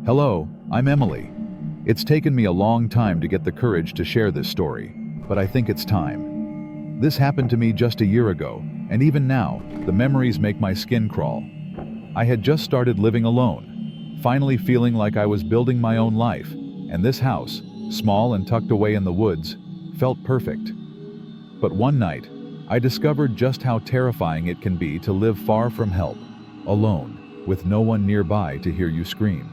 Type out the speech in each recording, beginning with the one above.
Hello, I'm Emily. It's taken me a long time to get the courage to share this story, but I think it's time. This happened to me just a year ago, and even now, the memories make my skin crawl. I had just started living alone, finally feeling like I was building my own life, and this house, small and tucked away in the woods, felt perfect. But one night, I discovered just how terrifying it can be to live far from help, alone, with no one nearby to hear you scream.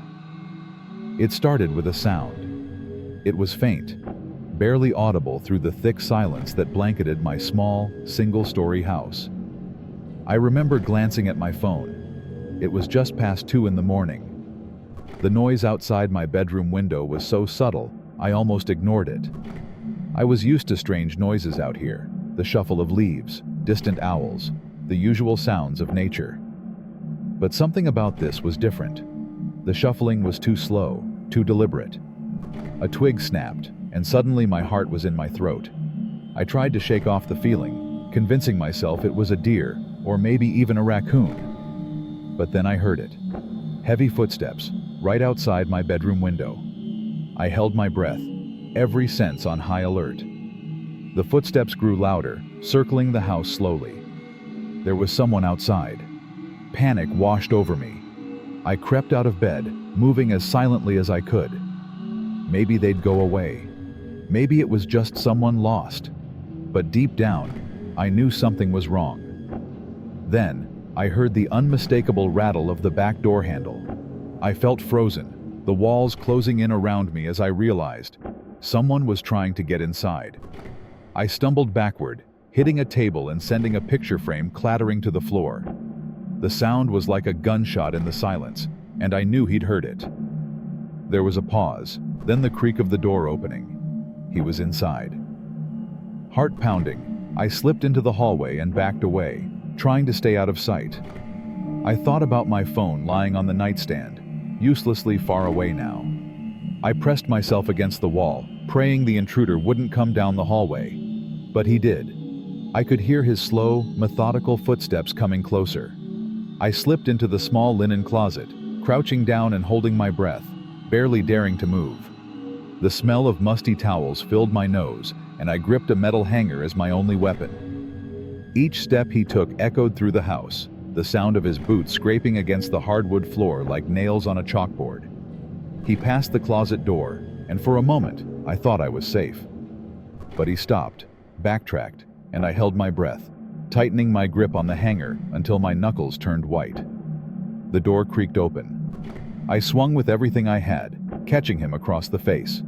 It started with a sound. It was faint, barely audible through the thick silence that blanketed my small, single-story house. I remember glancing at my phone. It was just past 2 in the morning. The noise outside my bedroom window was so subtle, I almost ignored it. I was used to strange noises out here, the shuffle of leaves, distant owls, the usual sounds of nature. But something about this was different. The shuffling was too slow, too deliberate. A twig snapped, and suddenly my heart was in my throat. I tried to shake off the feeling, convincing myself it was a deer, or maybe even a raccoon. But then I heard it. Heavy footsteps, right outside my bedroom window. I held my breath, every sense on high alert. The footsteps grew louder, circling the house slowly. There was someone outside. Panic washed over me. I crept out of bed, moving as silently as I could. Maybe they'd go away. Maybe it was just someone lost. But deep down, I knew something was wrong. Then, I heard the unmistakable rattle of the back door handle. I felt frozen, the walls closing in around me as I realized someone was trying to get inside. I stumbled backward, hitting a table and sending a picture frame clattering to the floor. The sound was like a gunshot in the silence, and I knew he'd heard it. There was a pause, then the creak of the door opening. He was inside. Heart pounding, I slipped into the hallway and backed away, trying to stay out of sight. I thought about my phone lying on the nightstand, uselessly far away now. I pressed myself against the wall, praying the intruder wouldn't come down the hallway. But he did. I could hear his slow, methodical footsteps coming closer. I slipped into the small linen closet, crouching down and holding my breath, barely daring to move. The smell of musty towels filled my nose, and I gripped a metal hanger as my only weapon. Each step he took echoed through the house, the sound of his boots scraping against the hardwood floor like nails on a chalkboard. He passed the closet door, and for a moment, I thought I was safe. But he stopped, backtracked, and I held my breath, tightening my grip on the hanger until my knuckles turned white. The door creaked open. I swung with everything I had, catching him across the face.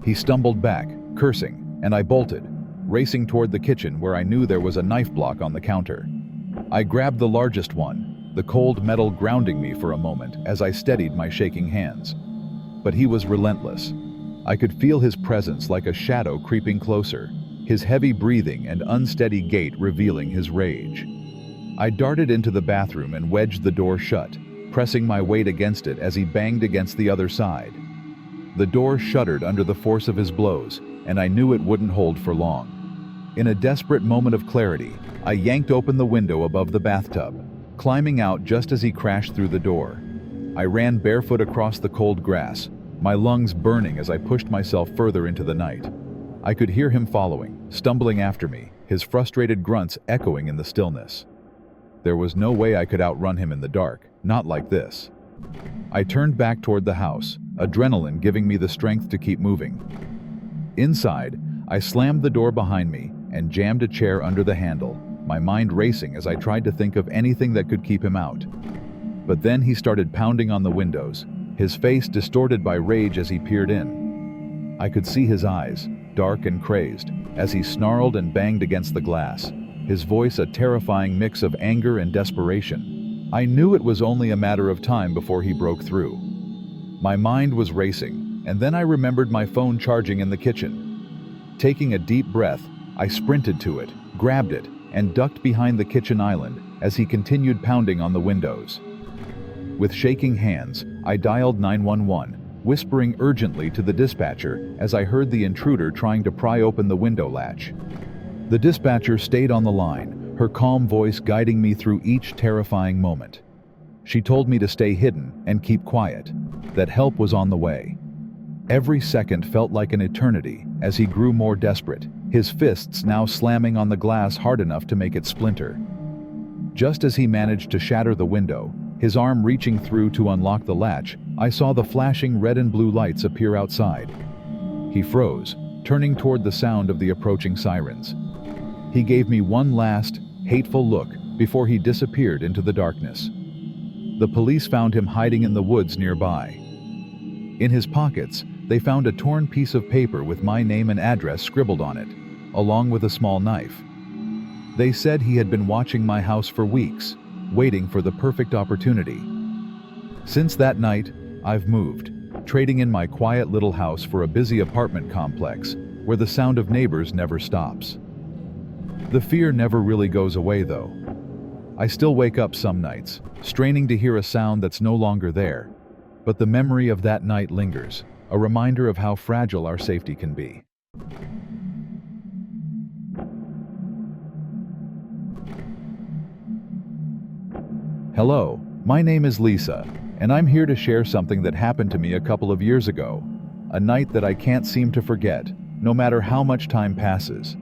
He stumbled back, cursing, and I bolted, racing toward the kitchen where I knew there was a knife block on the counter. I grabbed the largest one, the cold metal grounding me for a moment as I steadied my shaking hands. But he was relentless. I could feel his presence like a shadow creeping closer, his heavy breathing and unsteady gait revealing his rage. I darted into the bathroom and wedged the door shut, pressing my weight against it as he banged against the other side. The door shuddered under the force of his blows, and I knew it wouldn't hold for long. In a desperate moment of clarity, I yanked open the window above the bathtub, climbing out just as he crashed through the door. I ran barefoot across the cold grass, my lungs burning as I pushed myself further into the night. I could hear him following, stumbling after me, his frustrated grunts echoing in the stillness. There was no way I could outrun him in the dark, not like this. I turned back toward the house, adrenaline giving me the strength to keep moving. Inside, I slammed the door behind me and jammed a chair under the handle, my mind racing as I tried to think of anything that could keep him out. But then he started pounding on the windows, his face distorted by rage as he peered in. I could see his eyes, dark and crazed, as he snarled and banged against the glass, his voice a terrifying mix of anger and desperation. I knew it was only a matter of time before he broke through. My mind was racing, and then I remembered my phone charging in the kitchen. Taking a deep breath, I sprinted to it, grabbed it, and ducked behind the kitchen island as he continued pounding on the windows. With shaking hands, I dialed 911, whispering urgently to the dispatcher as I heard the intruder trying to pry open the window latch. The dispatcher stayed on the line, her calm voice guiding me through each terrifying moment. She told me to stay hidden and keep quiet, that help was on the way. Every second felt like an eternity as he grew more desperate, his fists now slamming on the glass hard enough to make it splinter. Just as he managed to shatter the window, his arm reaching through to unlock the latch, I saw the flashing red and blue lights appear outside. He froze, turning toward the sound of the approaching sirens. He gave me one last, hateful look before he disappeared into the darkness. The police found him hiding in the woods nearby. In his pockets, they found a torn piece of paper with my name and address scribbled on it, along with a small knife. They said he had been watching my house for weeks, waiting for the perfect opportunity. Since that night, I've moved, trading in my quiet little house for a busy apartment complex where the sound of neighbors never stops. The fear never really goes away, though. I still wake up some nights, straining to hear a sound that's no longer there, but the memory of that night lingers, a reminder of how fragile our safety can be. Hello, my name is Lisa, and I'm here to share something that happened to me a couple of years ago, a night that I can't seem to forget, no matter how much time passes.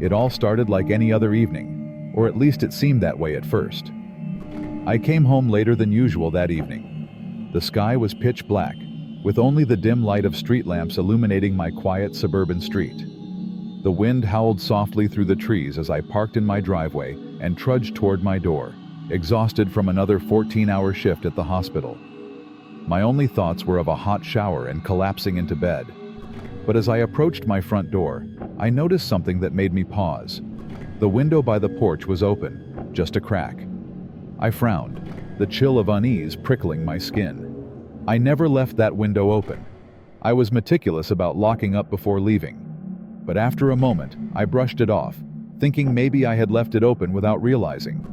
It all started like any other evening, or at least it seemed that way at first. I came home later than usual that evening. The sky was pitch black, with only the dim light of street lamps illuminating my quiet suburban street. The wind howled softly through the trees as I parked in my driveway and trudged toward my door, exhausted from another 14-hour shift at the hospital. My only thoughts were of a hot shower and collapsing into bed. But as I approached my front door, I noticed something that made me pause. The window by the porch was open, just a crack. I frowned, the chill of unease prickling my skin. I never left that window open. I was meticulous about locking up before leaving. But after a moment, I brushed it off, thinking maybe I had left it open without realizing.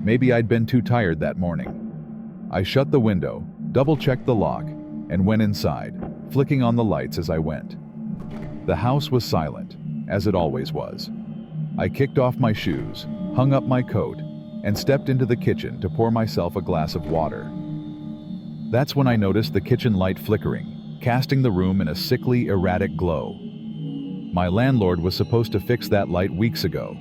Maybe I'd been too tired that morning. I shut the window, double-checked the lock, and went inside, flicking on the lights as I went. The house was silent, as it always was. I kicked off my shoes, hung up my coat, and stepped into the kitchen to pour myself a glass of water. That's when I noticed the kitchen light flickering, casting the room in a sickly, erratic glow. My landlord was supposed to fix that light weeks ago.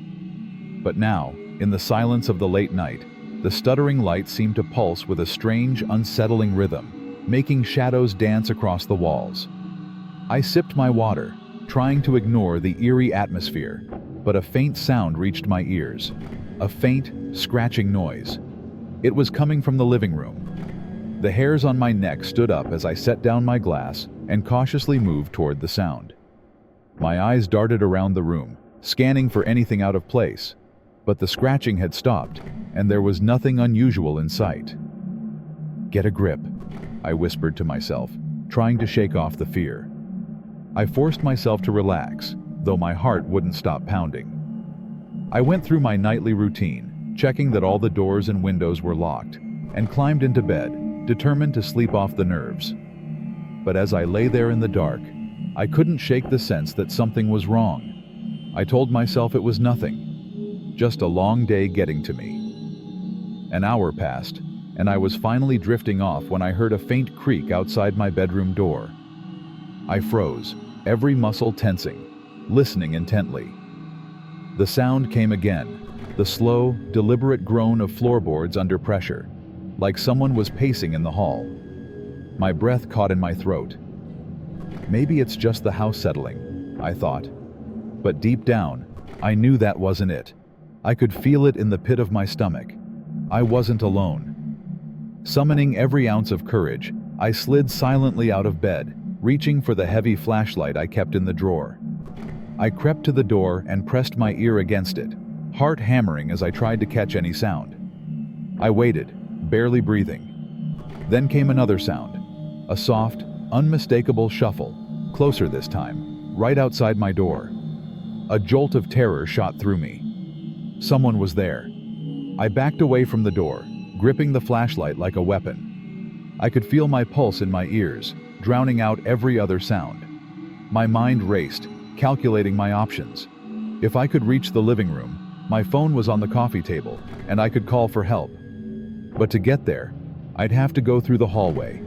But now, in the silence of the late night, the stuttering light seemed to pulse with a strange, unsettling rhythm, making shadows dance across the walls. I sipped my water, trying to ignore the eerie atmosphere, but a faint sound reached my ears. A faint, scratching noise. It was coming from the living room. The hairs on my neck stood up as I set down my glass and cautiously moved toward the sound. My eyes darted around the room, scanning for anything out of place, but the scratching had stopped, and there was nothing unusual in sight. "Get a grip," I whispered to myself, trying to shake off the fear. I forced myself to relax, though my heart wouldn't stop pounding. I went through my nightly routine, checking that all the doors and windows were locked, and climbed into bed, determined to sleep off the nerves. But as I lay there in the dark, I couldn't shake the sense that something was wrong. I told myself it was nothing, just a long day getting to me. An hour passed, and I was finally drifting off when I heard a faint creak outside my bedroom door. I froze, every muscle tensing, listening intently. The sound came again, the slow, deliberate groan of floorboards under pressure, like someone was pacing in the hall. My breath caught in my throat. Maybe it's just the house settling, I thought. But deep down, I knew that wasn't it. I could feel it in the pit of my stomach. I wasn't alone. Summoning every ounce of courage, I slid silently out of bed, reaching for the heavy flashlight I kept in the drawer. I crept to the door and pressed my ear against it, heart hammering as I tried to catch any sound. I waited, barely breathing. Then came another sound, a soft, unmistakable shuffle, closer this time, right outside my door. A jolt of terror shot through me. Someone was there. I backed away from the door, gripping the flashlight like a weapon. I could feel my pulse in my ears, drowning out every other sound. My mind raced, calculating my options. If I could reach the living room, my phone was on the coffee table, and I could call for help. But to get there, I'd have to go through the hallway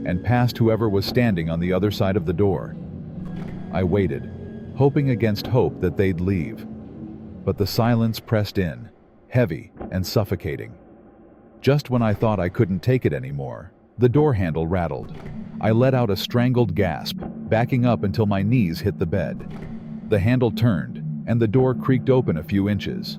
and past whoever was standing on the other side of the door. I waited, hoping against hope that they'd leave. But the silence pressed in, heavy and suffocating. Just when I thought I couldn't take it anymore, the door handle rattled. I let out a strangled gasp, backing up until my knees hit the bed. The handle turned, and the door creaked open a few inches.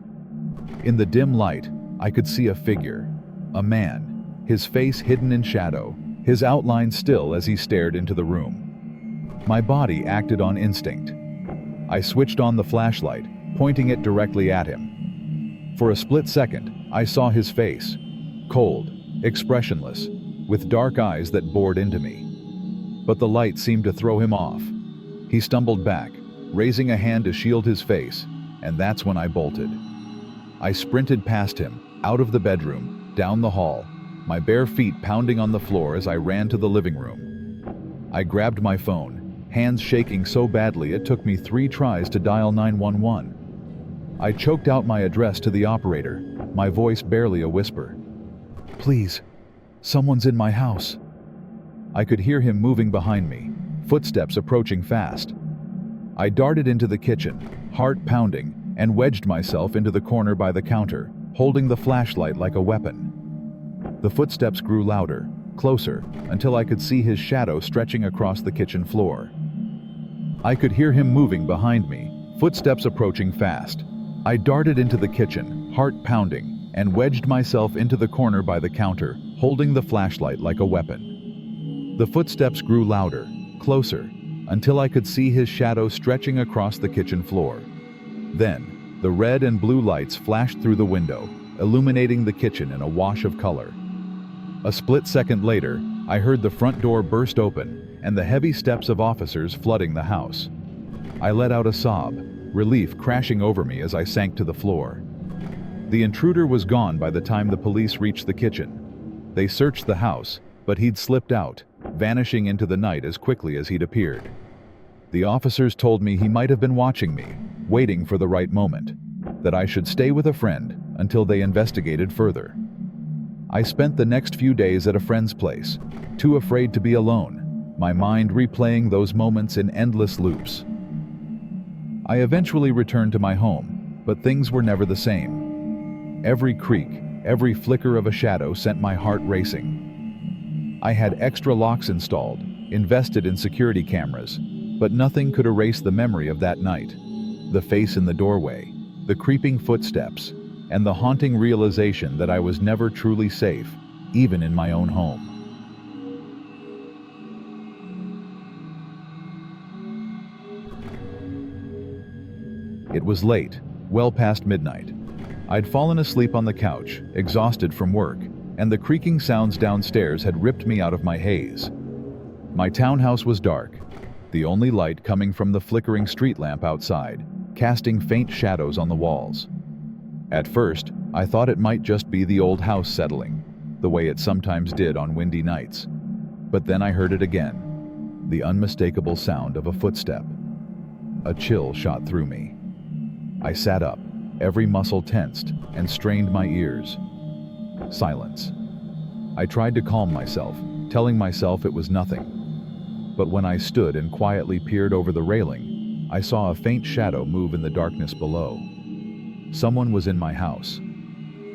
In the dim light, I could see a figure, a man, his face hidden in shadow, his outline still as he stared into the room. My body acted on instinct. I switched on the flashlight, pointing it directly at him. For a split second, I saw his face, cold, expressionless, with dark eyes that bored into me. But the light seemed to throw him off. He stumbled back, raising a hand to shield his face, and that's when I bolted. I sprinted past him, out of the bedroom, down the hall, my bare feet pounding on the floor as I ran to the living room. I grabbed my phone, hands shaking so badly it took me 3 tries to dial 911. I choked out my address to the operator, my voice barely a whisper. "Please, someone's in my house." I could hear him moving behind me, footsteps approaching fast. I darted into the kitchen, heart pounding, and wedged myself into the corner by the counter, holding the flashlight like a weapon. The footsteps grew louder, closer, until I could see his shadow stretching across the kitchen floor. I could hear him moving behind me, footsteps approaching fast. I darted into the kitchen, heart pounding, and wedged myself into the corner by the counter, holding the flashlight like a weapon. The footsteps grew louder, closer, until I could see his shadow stretching across the kitchen floor. Then, the red and blue lights flashed through the window, illuminating the kitchen in a wash of color. A split second later, I heard the front door burst open and the heavy steps of officers flooding the house. I let out a sob, relief crashing over me as I sank to the floor. The intruder was gone by the time the police reached the kitchen. They searched the house, but he'd slipped out, vanishing into the night as quickly as he'd appeared. The officers told me he might have been watching me, waiting for the right moment, that I should stay with a friend until they investigated further. I spent the next few days at a friend's place, too afraid to be alone, my mind replaying those moments in endless loops. I eventually returned to my home, but things were never the same. Every creak, every flicker of a shadow sent my heart racing. I had extra locks installed, invested in security cameras, but nothing could erase the memory of that night. The face in the doorway, the creeping footsteps, and the haunting realization that I was never truly safe, even in my own home. It was late, well past midnight. I'd fallen asleep on the couch, exhausted from work, and the creaking sounds downstairs had ripped me out of my haze. My townhouse was dark, the only light coming from the flickering street lamp outside, casting faint shadows on the walls. At first, I thought it might just be the old house settling, the way it sometimes did on windy nights. But then I heard it again, the unmistakable sound of a footstep. A chill shot through me. I sat up, every muscle tensed, and strained my ears. Silence. I tried to calm myself, telling myself it was nothing. But when I stood and quietly peered over the railing, I saw a faint shadow move in the darkness below. Someone was in my house.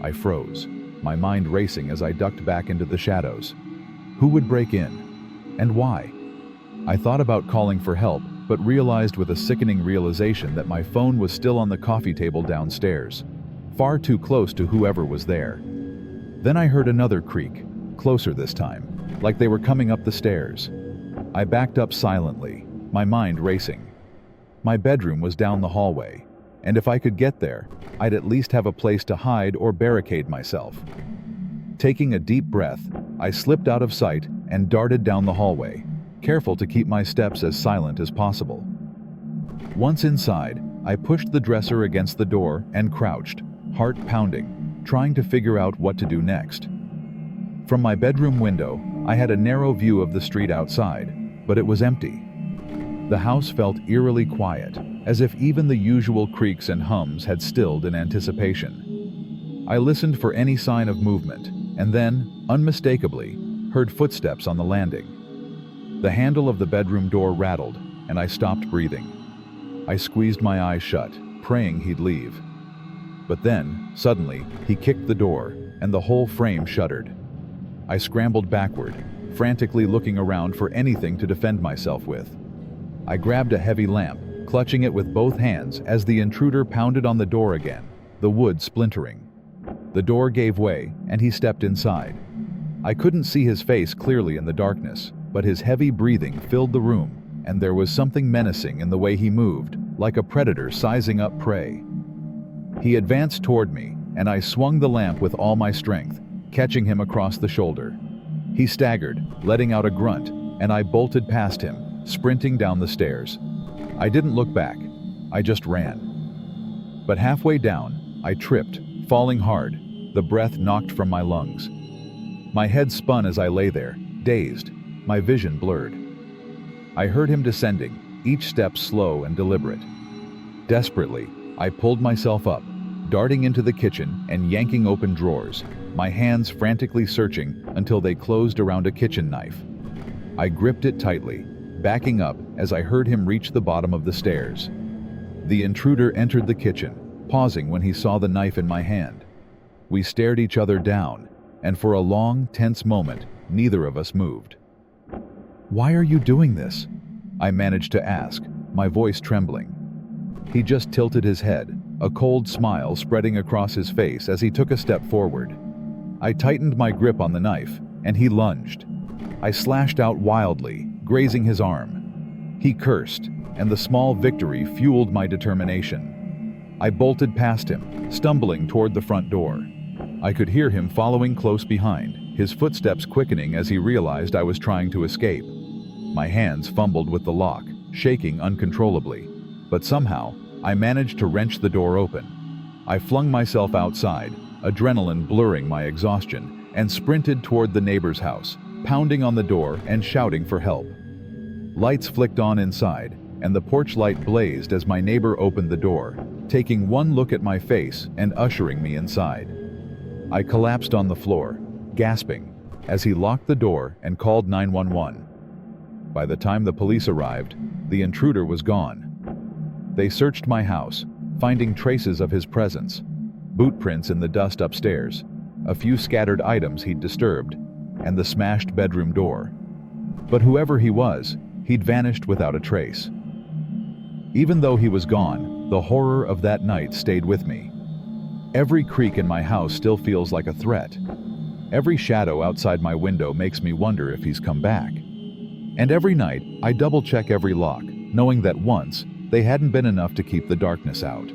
I froze, my mind racing as I ducked back into the shadows. Who would break in? And why? I thought about calling for help, but realized with a sickening realization that my phone was still on the coffee table downstairs, far too close to whoever was there. Then I heard another creak, closer this time, like they were coming up the stairs. I backed up silently, my mind racing. My bedroom was down the hallway, and if I could get there, I'd at least have a place to hide or barricade myself. Taking a deep breath, I slipped out of sight and darted down the hallway, careful to keep my steps as silent as possible. Once inside, I pushed the dresser against the door and crouched, heart pounding, trying to figure out what to do next. From my bedroom window, I had a narrow view of the street outside, but it was empty. The house felt eerily quiet, as if even the usual creaks and hums had stilled in anticipation. I listened for any sign of movement, and then, unmistakably, heard footsteps on the landing. The handle of the bedroom door rattled, and I stopped breathing. I squeezed my eyes shut, praying he'd leave. But then, suddenly, he kicked the door, and the whole frame shuddered. I scrambled backward, frantically looking around for anything to defend myself with. I grabbed a heavy lamp, clutching it with both hands as the intruder pounded on the door again, the wood splintering. The door gave way, and he stepped inside. I couldn't see his face clearly in the darkness, but his heavy breathing filled the room, and there was something menacing in the way he moved, like a predator sizing up prey. He advanced toward me, and I swung the lamp with all my strength, catching him across the shoulder. He staggered, letting out a grunt, and I bolted past him, sprinting down the stairs. I didn't look back, I just ran. But halfway down, I tripped, falling hard, the breath knocked from my lungs. My head spun as I lay there, dazed, my vision blurred. I heard him descending, each step slow and deliberate. Desperately, I pulled myself up, darting into the kitchen and yanking open drawers, my hands frantically searching until they closed around a kitchen knife. I gripped it tightly, backing up as I heard him reach the bottom of the stairs. The intruder entered the kitchen, pausing when he saw the knife in my hand. We stared each other down, and for a long, tense moment, neither of us moved. "Why are you doing this?" I managed to ask, my voice trembling. He just tilted his head, a cold smile spreading across his face as he took a step forward. I tightened my grip on the knife, and he lunged. I slashed out wildly, grazing his arm. He cursed, and the small victory fueled my determination. I bolted past him, stumbling toward the front door. I could hear him following close behind, his footsteps quickening as he realized I was trying to escape. My hands fumbled with the lock, shaking uncontrollably, but somehow, I managed to wrench the door open. I flung myself outside, adrenaline blurring my exhaustion, and sprinted toward the neighbor's house, pounding on the door and shouting for help. Lights flicked on inside, and the porch light blazed as my neighbor opened the door, taking one look at my face and ushering me inside. I collapsed on the floor, gasping, as he locked the door and called 911. By the time the police arrived, the intruder was gone. They searched my house, finding traces of his presence, boot prints in the dust upstairs, a few scattered items he'd disturbed, and the smashed bedroom door. But whoever he was, he'd vanished without a trace. Even though he was gone, the horror of that night stayed with me. Every creak in my house still feels like a threat. Every shadow outside my window makes me wonder if he's come back. And every night, I double-check every lock, knowing that once, they hadn't been enough to keep the darkness out.